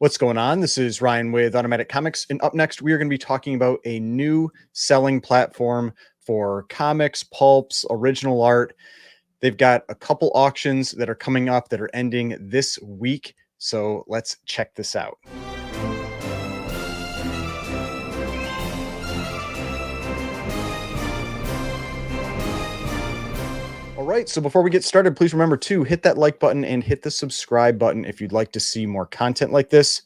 What's going on? This is Ryan with Automatic Comics, and up next, we are going to be talking about a new selling platform for comics, pulps, original art. They've got a couple auctions that are coming up that are ending this week. So let's check this out. All right. So before we get started, please remember to hit that like button and hit the subscribe button if you'd like to see more content like this.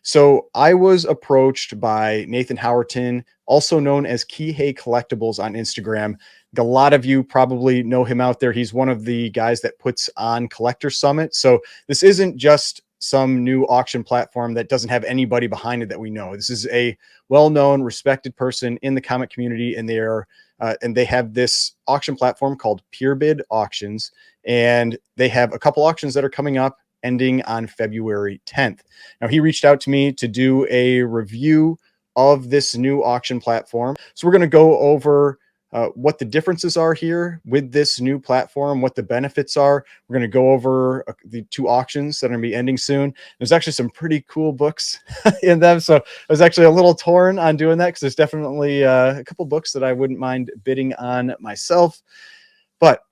So I was approached by Nathan Howerton, also known as Kihei Collectibles on Instagram. A lot of you probably know him out there. He's one of the guys that puts on Collector Summit. So this isn't just some new auction platform that doesn't have anybody behind it that we know. This is a well-known, respected person in the comic community, and they have this auction platform called Peerbid Auctions, and they have a couple auctions that are coming up ending on February 10th. Now, he reached out to me to do a review of this new auction platform. So we're going to go over what the differences are here with this new platform, what the benefits are. We're going to go over the two auctions that are going to be ending soon. There's actually some pretty cool books in them. So I was actually a little torn on doing that because there's definitely a couple books that I wouldn't mind bidding on myself. But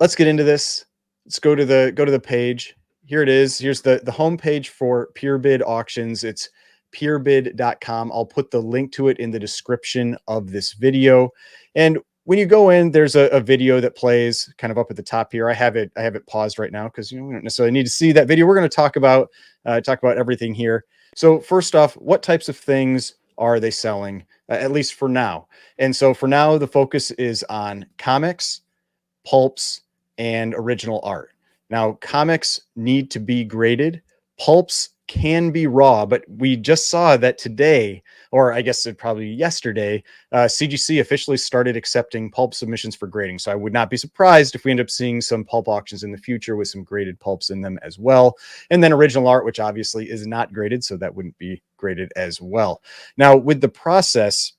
let's get into this. Let's go to the page. Here it is. Here's the homepage for Peerbid Auctions. It's peerbid.com. I'll put the link to it in the description of this video. And when you go in, there's a video that plays kind of up at the top here. I have it paused right now because we don't necessarily need to see that video. We're going to talk about everything here. So first off, what types of things are they selling, at least for now? And so for now, the focus is on comics, pulps, and original art. Now, comics need to be graded. Pulps can be raw, but we just saw that today, or I guess it probably yesterday, CGC officially started accepting pulp submissions for grading. So I would not be surprised if we end up seeing some pulp auctions in the future with some graded pulps in them as well. And then original art, which obviously is not graded, so that wouldn't be graded as well. Now, with the process,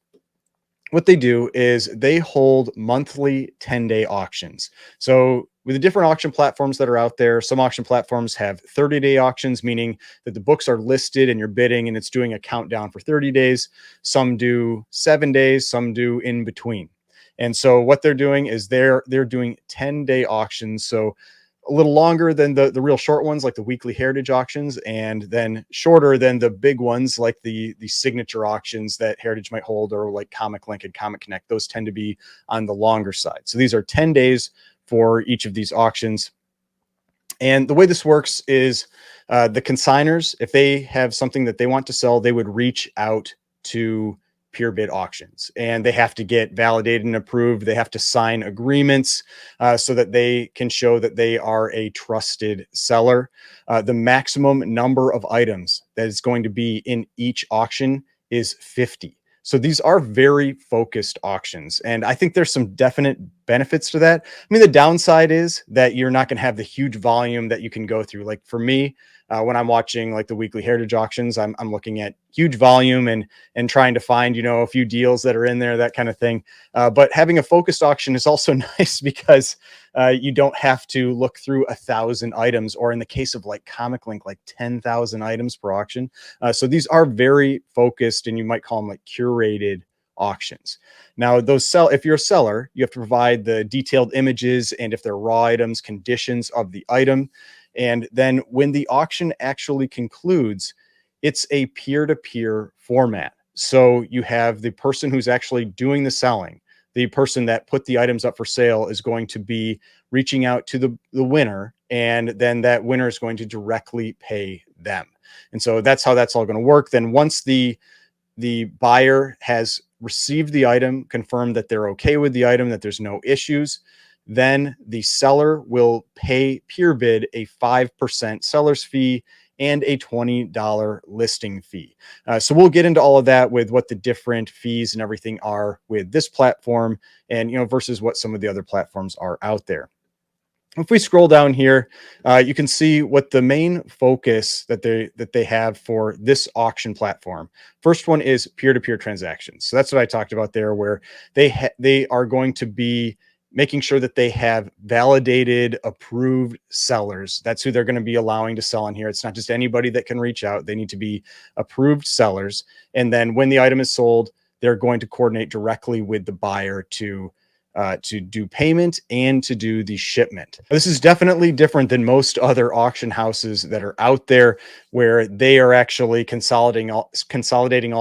what they do is they hold monthly 10-day auctions. So with the different auction platforms that are out there, some auction platforms have 30-day auctions, meaning that the books are listed and you're bidding and it's doing a countdown for 30 days. Some do 7 days, some do in between. And so what they're doing is they're doing 10-day auctions. So a little longer than the real short ones, like the weekly heritage auctions, and then shorter than the big ones, like the signature auctions that Heritage might hold, or like Comic Link and Comic Connect. Those tend to be on the longer side. So these are 10 days for each of these auctions. And the way this works is the consigners, if they have something that they want to sell, they would reach out to Peerbid Auctions, and they have to get validated and approved. They have to sign agreements so that they can show that they are a trusted seller. The maximum number of items that is going to be in each auction is 50. So these are very focused auctions, and I think there's some definite benefits to that. I mean, the downside is that you're not going to have the huge volume that you can go through. Like for me, when I'm watching like the weekly heritage auctions, I'm looking at huge volume and trying to find, a few deals that are in there, that kind of thing. But having a focused auction is also nice because you don't have to look through 1,000 items, or in the case of like Comic Link, like 10,000 items per auction. So these are very focused, and you might call them like curated auctions. Now, if you're a seller, you have to provide the detailed images, and if they're raw items, conditions of the item. And then when the auction actually concludes, it's a peer-to-peer format. So you have the person who's actually doing the selling. The person that put the items up for sale is going to be reaching out to the winner, and then that winner is going to directly pay them. And so that's how that's all going to work. Then once the buyer has received the item, confirmed that they're okay with the item, that there's no issues, then the seller will pay Peerbid a 5% seller's fee and a $20 listing fee. So we'll get into all of that with what the different fees and everything are with this platform, and versus what some of the other platforms are out there. If we scroll down here, you can see what the main focus that they have for this auction platform. First one is peer-to-peer transactions. So that's what I talked about there, where they are going to be making sure that they have validated, approved sellers. That's who they're going to be allowing to sell on here. It's not just anybody that can reach out. They need to be approved sellers. And then when the item is sold, they're going to coordinate directly with the buyer to do payment and to do the shipment. This is definitely different than most other auction houses that are out there, where they are actually consolidating all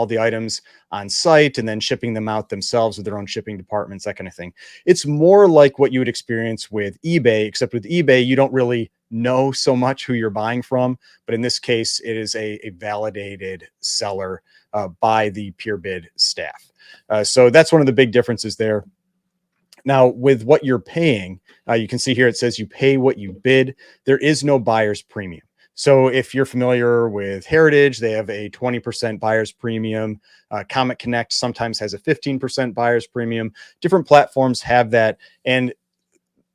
the items on site and then shipping them out themselves with their own shipping departments, that kind of thing. It's more like what you would experience with eBay, except with eBay, you don't really know so much who you're buying from. But in this case, it is a validated seller by the Peerbid staff. So that's one of the big differences there. Now, with what you're paying, you can see here it says you pay what you bid. There is no buyer's premium. So if you're familiar with Heritage, they have a 20% buyer's premium. Comic Connect sometimes has a 15% buyer's premium. Different platforms have that. And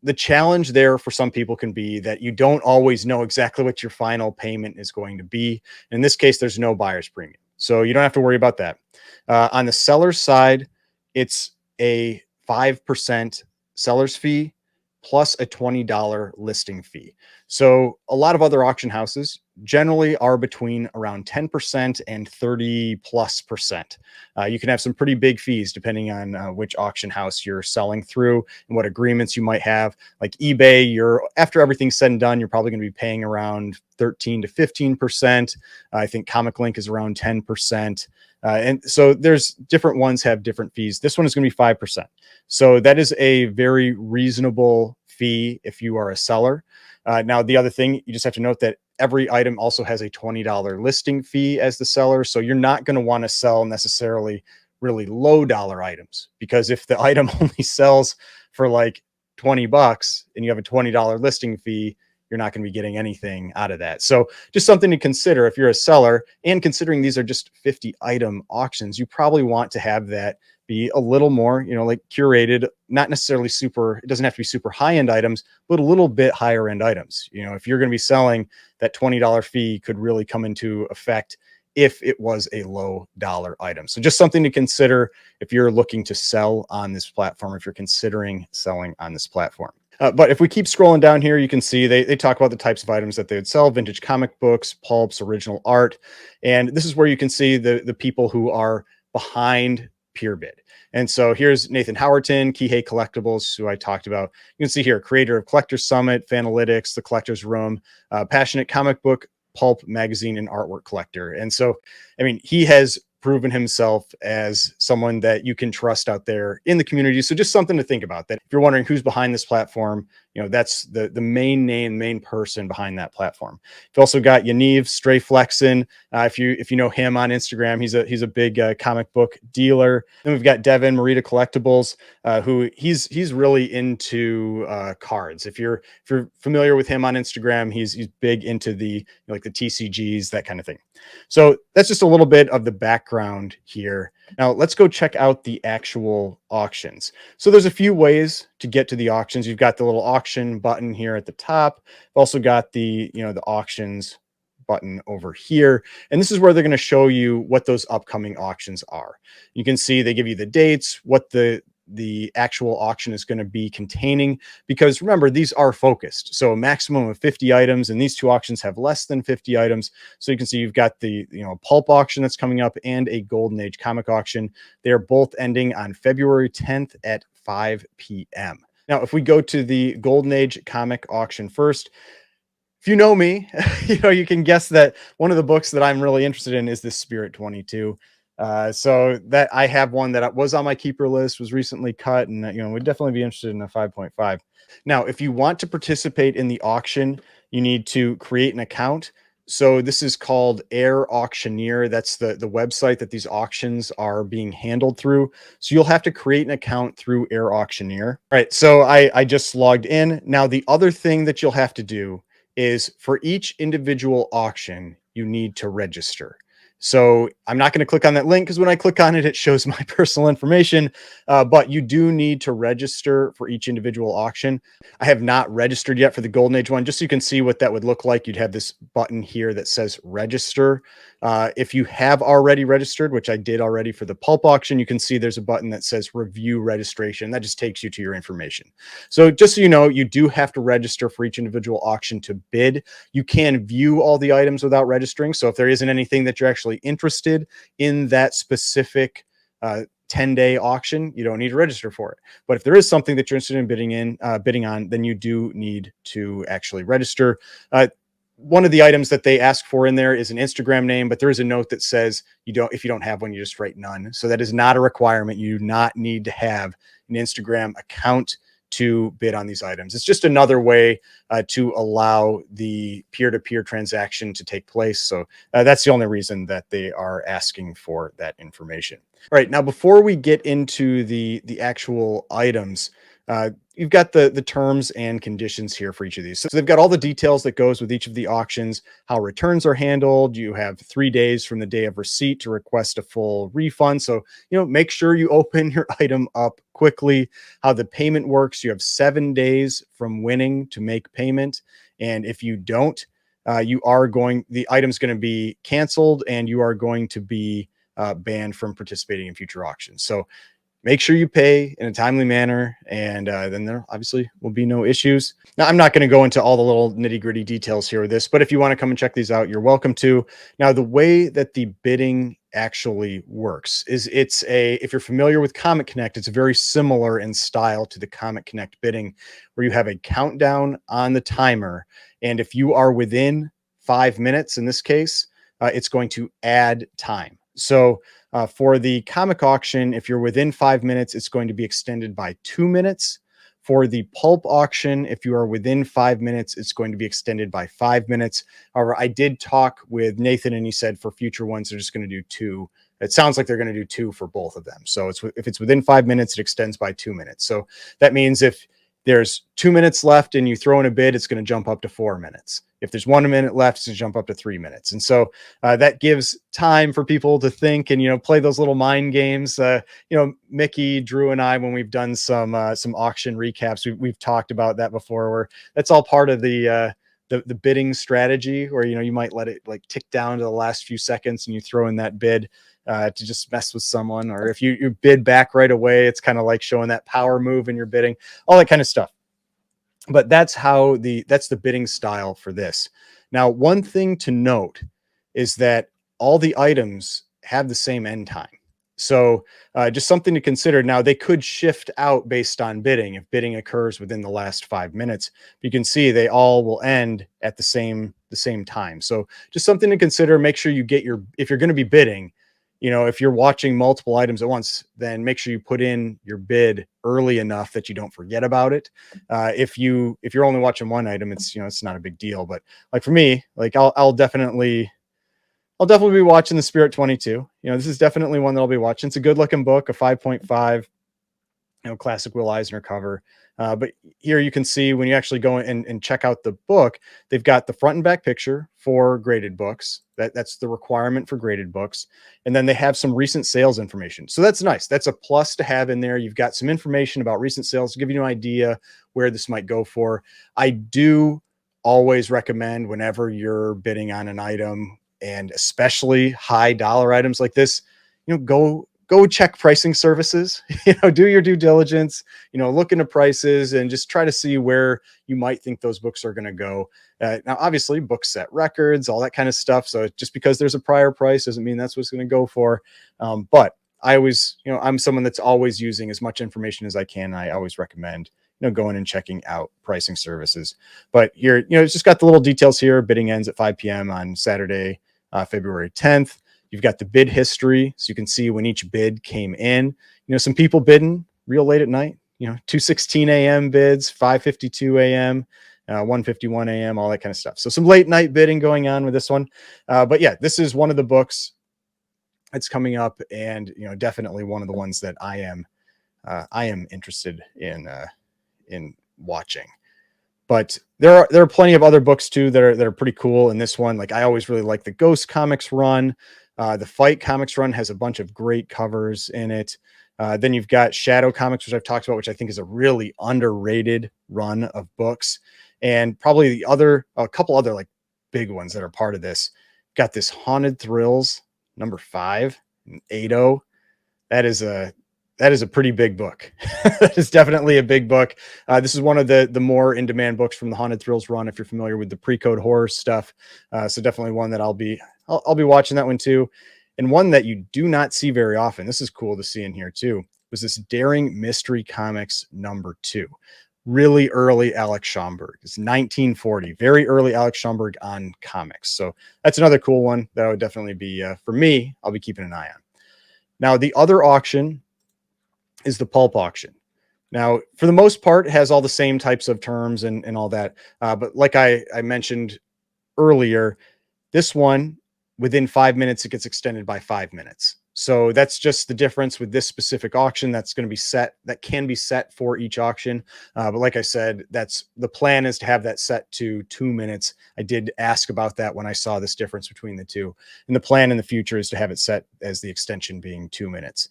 the challenge there for some people can be that you don't always know exactly what your final payment is going to be. In this case, there's no buyer's premium, so you don't have to worry about that. On the seller's side, it's a 5% seller's fee plus a $20 listing fee. So a lot of other auction houses generally are between around 10% and 30+%. You can have some pretty big fees depending on which auction house you're selling through and what agreements you might have. Like eBay, you're, after everything's said and done, you're probably going to be paying around 13 to 15%. I think Comic Link is around 10%. And so there's different ones have different fees. This one is going to be 5%. So that is a very reasonable fee if you are a seller. Now, the other thing, you just have to note that every item also has a $20 listing fee as the seller. So you're not going to want to sell necessarily really low dollar items, because if the item only sells for like $20 and you have a $20 listing fee, you're not going to be getting anything out of that. So just something to consider if you're a seller, and considering these are just 50 item auctions, you probably want to have that be a little more, like curated, not necessarily super, it doesn't have to be super high end items, but a little bit higher end items. If you're going to be selling, that $20 fee could really come into effect if it was a low dollar item. So just something to consider if you're looking to sell on this platform, if you're considering selling on this platform. But if we keep scrolling down here, you can see they talk about the types of items that they would sell: vintage comic books, pulps, original art. And this is where you can see the people who are behind Peerbid. And so here's Nathan Howerton, Kihei Collectibles, who I talked about. You can see here, creator of Collectors Summit, Fanalytics, The Collector's Room, passionate comic book, pulp, magazine, and artwork collector. And so, I mean, he has proven himself as someone that you can trust out there in the community. So just something to think about, that if you're wondering who's behind this platform, that's the main name, main person behind that platform. You've also got Yaniv Stray Flexin. If you know him on Instagram, he's a big comic book dealer. Then we've got Devin Marita Collectibles, who he's really into cards. If you're familiar with him on Instagram, he's big into the like the TCGs, that kind of thing. So that's just a little bit of the background here. Now let's go check out the actual auctions. So there's a few ways to get to the auctions. You've got the little auction button here at the top. You've also got the auctions button over here. And this is where they're going to show you what those upcoming auctions are. You can see they give you the dates, what the actual auction is going to be containing, because remember, these are focused. So a maximum of 50 items, and these two auctions have less than 50 items. So you can see you've got the pulp auction that's coming up and a Golden Age comic auction. They're both ending on February 10th at 5 p.m. Now, if we go to the Golden Age comic auction first, if you know me, you can guess that one of the books that I'm really interested in is this Spirit 22. So that I have one that was on my keeper list, was recently cut, and would definitely be interested in a 5.5. Now, if you want to participate in the auction, you need to create an account. So this is called Air Auctioneer. That's the website that these auctions are being handled through. So you'll have to create an account through Air Auctioneer. All right, so I just logged in. Now, the other thing that you'll have to do is, for each individual auction, you need to register. So I'm not going to click on that link because when I click on it, it shows my personal information. But you do need to register for each individual auction. I have not registered yet for the Golden Age one, just so you can see what that would look like. You'd have this button here that says register. If you have already registered, which I did already for the pulp auction, you can see there's a button that says review registration. That just takes you to your information. So just so you know, you do have to register for each individual auction to bid. You can view all the items without registering. So if there isn't anything that you're actually interested in that specific 10-day auction, you don't need to register for it. But if there is something that you're interested in bidding on, then you do need to actually register. One of the items that they ask for in there is an Instagram name, but there is a note that says if you don't have one, you just write none. So that is not a requirement. You do not need to have an Instagram account to bid on these items. It's just another way to allow the peer-to-peer transaction to take place. So that's the only reason that they are asking for that information. All right, now before we get into the actual items, you've got the terms and conditions here for each of these. So they've got all the details that goes with each of the auctions, how returns are handled. You have 3 days from the day of receipt to request a full refund. So, make sure you open your item up quickly. How the payment works, you have 7 days from winning to make payment. And if you don't, the item's going to be canceled and you are going to be banned from participating in future auctions. So make sure you pay in a timely manner, and then there obviously will be no issues. Now, I'm not going to go into all the little nitty gritty details here with this, but if you want to come and check these out, you're welcome to. Now, the way that the bidding actually works is if you're familiar with Comic Connect, it's very similar in style to the Comic Connect bidding, where you have a countdown on the timer. And if you are within 5 minutes, in this case, it's going to add time. So for the comic auction, if you're within 5 minutes, it's going to be extended by 2 minutes. For the pulp auction, if you are within 5 minutes, it's going to be extended by 5 minutes. However, I did talk with Nathan and he said for future ones, they're just going to do 2. It sounds like they're going to do 2 for both of them. So if it's within 5 minutes, it extends by 2 minutes. So that means if there's 2 minutes left and you throw in a bid, it's going to jump up to 4 minutes. If there's 1 minute left, it's going to jump up to 3 minutes. And so that gives time for people to think and, play those little mind games. Mickey, Drew, and I, when we've done some auction recaps, we've talked about that before, where that's all part of the bidding strategy, where, you might let it like tick down to the last few seconds and you throw in that bid to just mess with someone. Or if you bid back right away, it's kind of like showing that power move in your bidding, all that kind of stuff. But that's the bidding style for this. Now, one thing to note is that all the items have the same end time. So just something to consider. Now, they could shift out based on bidding if bidding occurs within the last 5 minutes. You can see they all will end at the same time. So just something to consider. Make sure you if you're going to be bidding, if you're watching multiple items at once, then make sure you put in your bid early enough that you don't forget about it. If you're only watching one item, it's not a big deal. But like for me, like I'll definitely be watching the Spirit 22. This is definitely one that I'll be watching. It's a good looking book, a 5.5, classic Will Eisner cover. But here you can see when you actually go in and check out the book, they've got the front and back picture for graded books. That's the requirement for graded books. And then they have some recent sales information. So that's nice. That's a plus to have in there. You've got some information about recent sales to give you an idea where this might go for. I do always recommend, whenever you're bidding on an item, and especially high dollar items like this, go check pricing services, do your due diligence, look into prices and just try to see where you might think those books are going to go. Now, obviously books set records, all that kind of stuff. So just because there's a prior price doesn't mean that's what it's going to go for. But I always, I'm someone that's always using as much information as I can. I always recommend, going and checking out pricing services. But here, it's just got the little details here. Bidding ends at 5 p.m. on Saturday, February 10th. You've got the bid history, so you can see when each bid came in. Some people bidding real late at night, 2:16 a.m. bids, 5:52 a.m., 1:51 a.m., all that kind of stuff. So some late night bidding going on with this one. But yeah, this is one of the books that's coming up, and definitely one of the ones that I am interested in watching. But there are plenty of other books too that are pretty cool. And this one, like, I always really like the Ghost Comics run. The Fight Comics run has a bunch of great covers in it. Then you've got Shadow Comics, which I've talked about, which I think is a really underrated run of books. And probably a couple other like big ones that are part of this. Got this Haunted Thrills #5, 80. That is a that is a pretty big book. That is definitely a big book. This is one of the more in demand books from the Haunted Thrills run. If you're familiar with the pre-code horror stuff, so definitely one that I'll be watching that one too. And one that you do not see very often. This is cool to see in here too. Was this Daring Mystery Comics #2? Really early Alex Schomburg. It's 1940. Very early Alex Schomburg on comics. So that's another cool one that I would definitely be for me. I'll be keeping an eye on. Now, the other auction is the pulp auction. Now, for the most part, it has all the same types of terms and all that. But like I mentioned earlier, this one, within 5 minutes, it gets extended by 5 minutes. So that's just the difference with this specific auction. That's going to be set, that can be set for each auction. But like I said, that's the plan, is to have that set to 2 minutes. I did ask about that when I saw this difference between the two. And the plan in the future is to have it set as the extension being 2 minutes.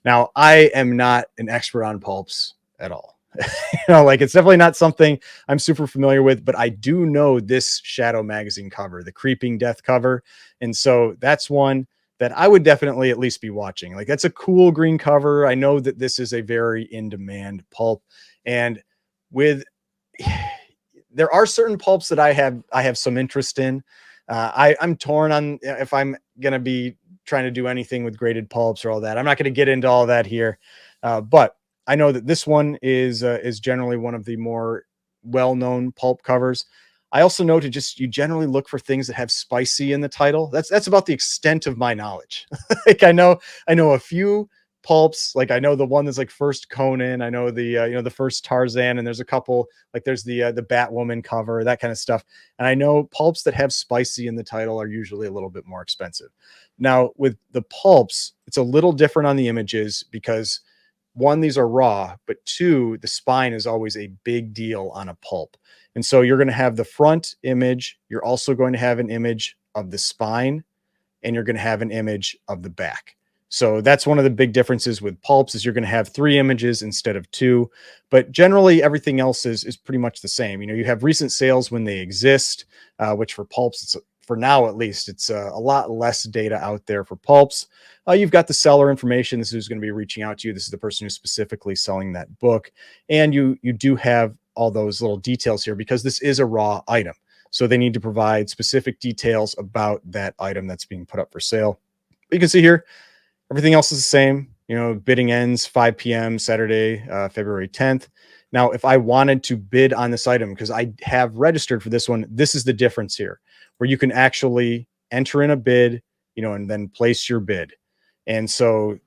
Now, I am not an expert on pulps at all. Like, it's definitely not something I'm super familiar with, but I do know this Shadow magazine cover, the Creeping Death cover. And so that's one that I would definitely at least be watching. Like, that's a cool green cover. I know that this is a very in demand pulp, and with there are certain pulps that I have some interest in. I'm torn on if I'm going to be trying to do anything with graded pulps or all that. I'm not going to get into all that here. But I know that this one is generally one of the more well-known pulp covers. I also know to just, you generally look for things that have spicy in the title. That's about the extent of my knowledge. Like, I know a few pulps. Like, I know the one that's like first Conan. I know the the first Tarzan, and there's a couple, like there's the Batwoman cover, that kind of stuff. And I know pulps that have spicy in the title are usually a little bit more expensive. Now, with the pulps, it's a little different on the images because, one, these are raw, but two, the spine is always a big deal on a pulp. And so you're going to have the front image. You're also going to have an image of the spine, and you're going to have an image of the back. So that's one of the big differences with pulps, is you're going to have 3 images instead of 2, but generally everything else is pretty much the same. You have recent sales when they exist, which for pulps, it's, for now at least, it's a lot less data out there for pulps. You've got the seller information. This is who's going to be reaching out to you. This is the person who's specifically selling that book. And you do have all those little details here because this is a raw item. So they need to provide specific details about that item that's being put up for sale. But you can see here, everything else is the same. Bidding ends 5 p.m. Saturday, February 10th. Now, if I wanted to bid on this item, because I have registered for this one, this is the difference here, where you can actually enter in a bid, and then place your bid. And so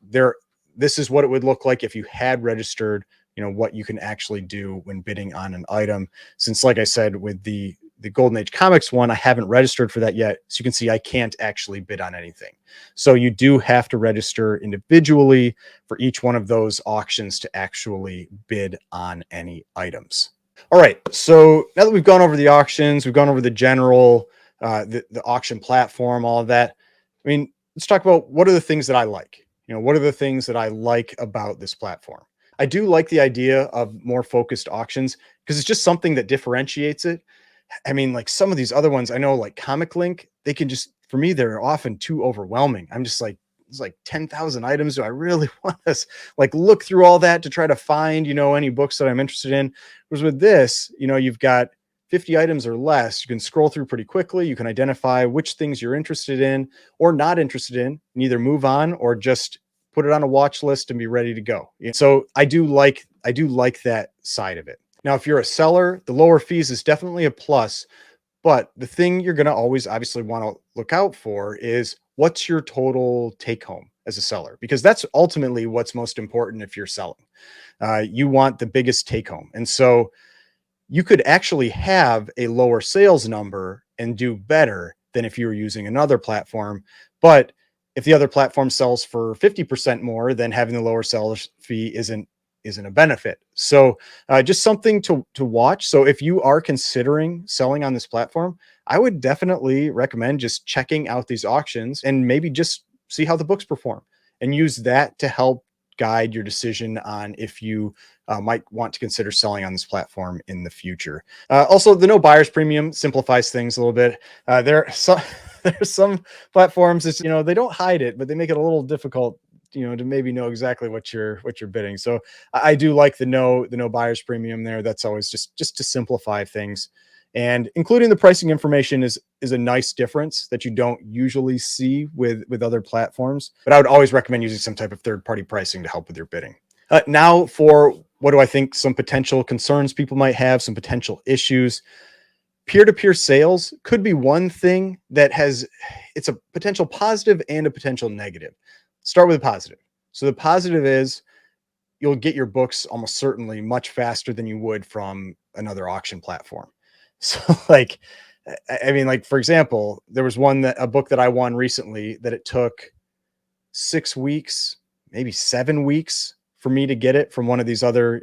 this is what it would look like if you had registered, what you can actually do when bidding on an item. Since, like I said, with the Golden Age Comics one, I haven't registered for that yet. So you can see I can't actually bid on anything. So you do have to register individually for each one of those auctions to actually bid on any items. All right. So now that we've gone over the auctions, we've gone over the general, the auction platform, all of that. I mean, let's talk about what are the things that I like. What are the things that I like about this platform? I do like the idea of more focused auctions because it's just something that differentiates it. I mean, like some of these other ones, I know, like Comic Link, they can just, for me, they're often too overwhelming. I'm just like, it's like 10,000 items. Do I really want to like look through all that to try to find, any books that I'm interested in? Whereas with this, you've got 50 items or less. You can scroll through pretty quickly. You can identify which things you're interested in or not interested in, and either move on or just put it on a watch list and be ready to go. So I do like that side of it. Now, if you're a seller, the lower fees is definitely a plus, but the thing you're going to always obviously want to look out for is what's your total take home as a seller, because that's ultimately what's most important if you're selling. You want the biggest take home. And so you could actually have a lower sales number and do better than if you were using another platform. But if the other platform sells for 50% more, then having the lower sales fee isn't a benefit. So just something to watch. So if you are considering selling on this platform, I would definitely recommend just checking out these auctions and maybe just see how the books perform and use that to help guide your decision on if you might want to consider selling on this platform in the future. Also, the no buyer's premium simplifies things a little bit. There are some there's some platforms that they don't hide it, but they make it a little difficult, to maybe know exactly what you're bidding. So I do like the no buyer's premium there. That's always just to simplify things. And including the pricing information is a nice difference that you don't usually see with other platforms. But I would always recommend using some type of third party pricing to help with your bidding. Now for what do I think some potential concerns people might have, some potential issues. Peer-to-peer sales could be one thing that it's a potential positive and a potential negative. Start with the positive. So the positive is you'll get your books almost certainly much faster than you would from another auction platform. So like, I mean, like for example, there was a book that I won recently that it took 6 weeks, maybe 7 weeks for me to get it from one of these other,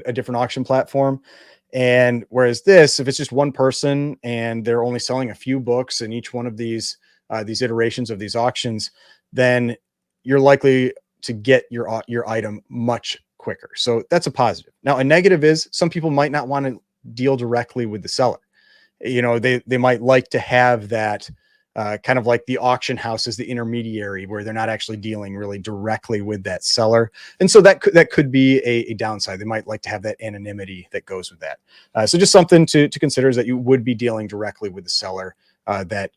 a different auction platform. And whereas this, if it's just one person and they're only selling a few books in each one of these iterations of these auctions, then you're likely to get your item much quicker. So that's a positive. Now, a negative is some people might not want to deal directly with the seller. They might like to have that kind of like the auction house as the intermediary where they're not actually dealing really directly with that seller. And so that could be a downside. They might like to have that anonymity that goes with that. So just something to consider is that you would be dealing directly with the seller that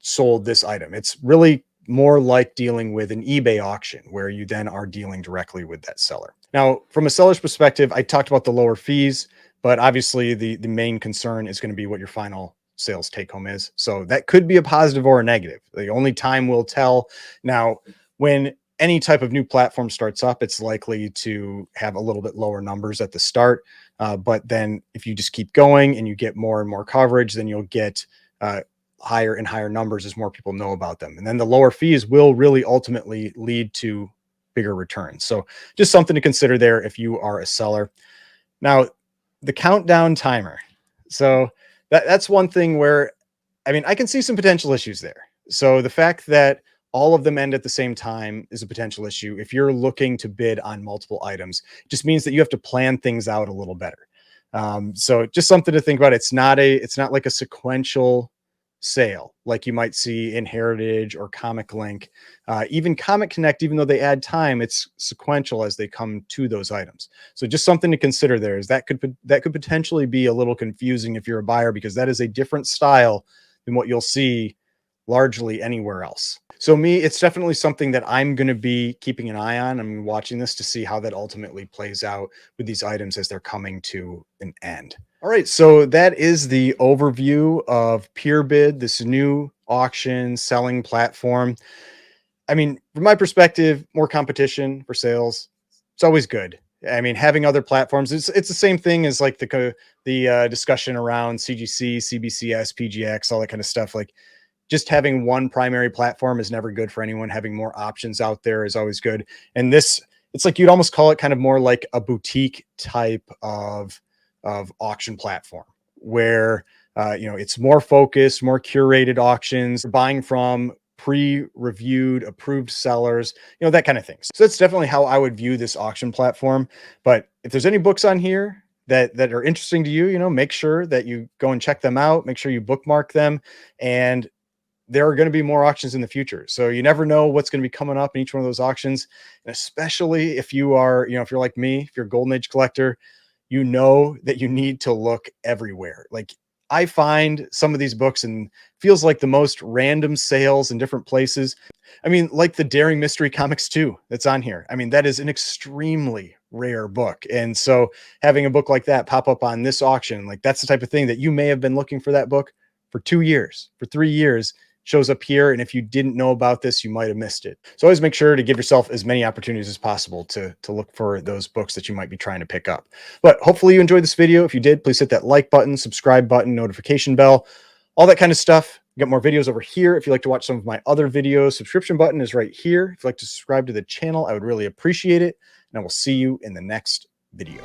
sold this item. It's really more like dealing with an eBay auction where you then are dealing directly with that seller. Now, from a seller's perspective, I talked about the lower fees, but obviously the main concern is going to be what your final sales take home is. So that could be a positive or a negative. The only time will tell. Now, when any type of new platform starts up, it's likely to have a little bit lower numbers at the start. But then if you just keep going and you get more and more coverage, then you'll get higher and higher numbers as more people know about them. And then the lower fees will really ultimately lead to bigger returns. So just something to consider there if you are a seller. Now, the countdown timer. So that's one thing where, I mean, I can see some potential issues there. So the fact that all of them end at the same time is a potential issue. If you're looking to bid on multiple items, it just means that you have to plan things out a little better. So just something to think about. It's not like a sequential sale like you might see in Heritage or Comic Link, even Comic Connect. Even though they add time, it's sequential as they come to those items. So just something to consider there is that could potentially be a little confusing if you're a buyer, because that is a different style than what you'll see largely anywhere else. So it's definitely something that I'm going to be keeping an eye on. I'm watching this to see how that ultimately plays out with these items as they're coming to an end. All right, so that is the overview of Peerbid, this new auction selling platform. I mean, from my perspective, more competition for sales, it's always good. I mean, having other platforms, it's the same thing as like the discussion around CGC, CBCS, PGX, all that kind of stuff. Like, just having one primary platform is never good for anyone. Having more options out there is always good. And it's like you'd almost call it kind of more like a boutique type of auction platform where it's more focused, more curated auctions, buying from pre-reviewed, approved sellers, that kind of thing. So that's definitely how I would view this auction platform. But if there's any books on here that are interesting to you, make sure that you go and check them out. Make sure you bookmark them. And there are going to be more auctions in the future. So you never know what's going to be coming up in each one of those auctions. And especially if you are, if you're like me, if you're a golden age collector, that you need to look everywhere. Like, I find some of these books and feels like the most random sales in different places. I mean, like the Daring Mystery Comics 2 that's on here. I mean, that is an extremely rare book. And so having a book like that pop up on this auction, like that's the type of thing that you may have been looking for that book for 2 years, for 3 years, shows up here. And if you didn't know about this, you might have missed it. So always make sure to give yourself as many opportunities as possible to look for those books that you might be trying to pick up. But hopefully you enjoyed this video. If you did, please hit that like button, subscribe button, notification bell, all that kind of stuff. You got more videos over here. If you'd like to watch some of my other videos, subscription button is right here. If you'd like to subscribe to the channel, I would really appreciate it. And I will see you in the next video.